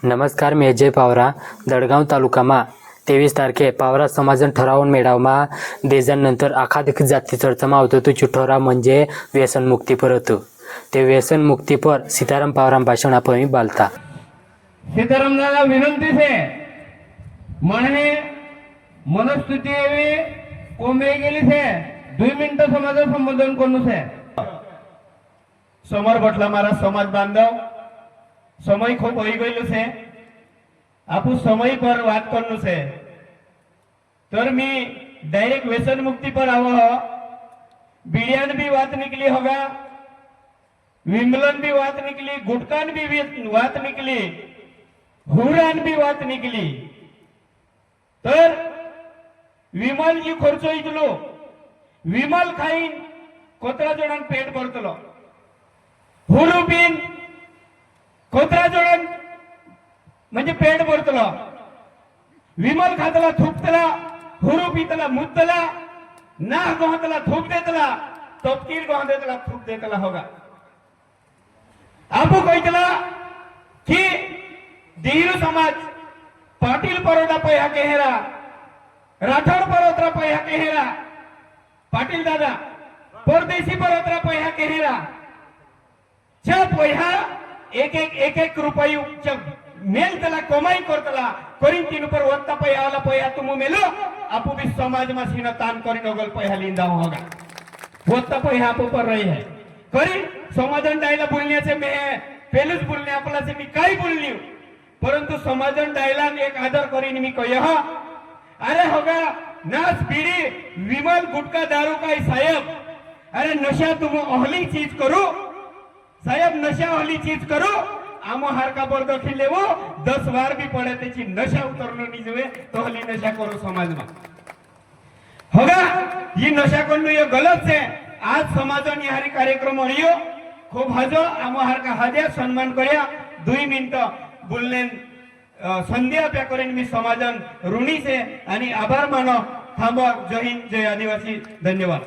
नमस्कार, मी अजय पावरा. दडगाव तालुकाમાં 23 તારીખે પાવરા સમાજન ઠરાવન મેળાવમાં દેજાનંतर આખાદીખ જાતિ ચર્ચામાં આવતું હતું. ઠરાવ म्हणजे વ્યસન मुक्ती पर હતું. ते व्यसन मुक्ती पर सीताराम पावराम भाषण आपणी बालता. सीताराम दादा विनंती से मने मनस्तुति एवी कोंबे गेली से 2 मिनिट समाज संबोधन करू से समोर बटला मारा समाज बांधव समय खूब होई गयेलो से आपू समय पर बात करनु से तर मी डायरेक्ट व्यसन मुक्ति पर आव बिड़ियान भी बात निकली होगा, विमलन भी बात निकली, गुटकान भी बात निकली, हुरान भी बात निकली. तर विमल जी खर्च इतलो विमल खाईन कोत्रा जोडान पेट भरतलो, हुरू पिन कोत्रा जोडान म्हणजे पेट भरतलो, विमल खातला थुकतला, हुरू पितला मुतला, ना गोहतला थूक देतला, तपकीर गोह देतला थूक देतला होगा. आपू कहतला कि धीरू समाज पाटील परोटा पैहा केहेरा, राठोड परोत्रा पैहा केहेरा, पाटील दादा परदेशी परोत्रा पैहा केहेरा, च्या पैहा एक रुपये मेल तला कमाई करतला करीन तीन पर वत्ता पैहा वाला पैहा तुम मेलो आपू भी समाज में सीना तान करी नगल पैहा लिंदा होगा. वत्ता पैहा आपू पर रही है करी समाजन डायला बोलने से मैं पहलेच बोलने आपला से मी काय बोलली, परंतु समाजन डायला एक आदर करीन मी कह अरे होगा नाच बीड़ी विमल गुटका दारू का साहेब, अरे नशा तुम अहली चीज करो साहेब, नशा अहली चीज करो आमो हार का बरदखी लेवो 10 बार भी पड़े तेची नशा उतरनो नहीं जुए तो हली नशा करो समाज में होगा. ये नशा करनो ये गलत है. आज समाजन यारी कार्यक्रम अड़ियो खूब हजो आमो हार का हजे सम्मान कर्या 2 मिनिट बोलने संधी आप्या करीन मी समाजन ऋणी से आणि आभार मानो. थांबवा. जय हिंद, जय आदिवासी. धन्यवाद.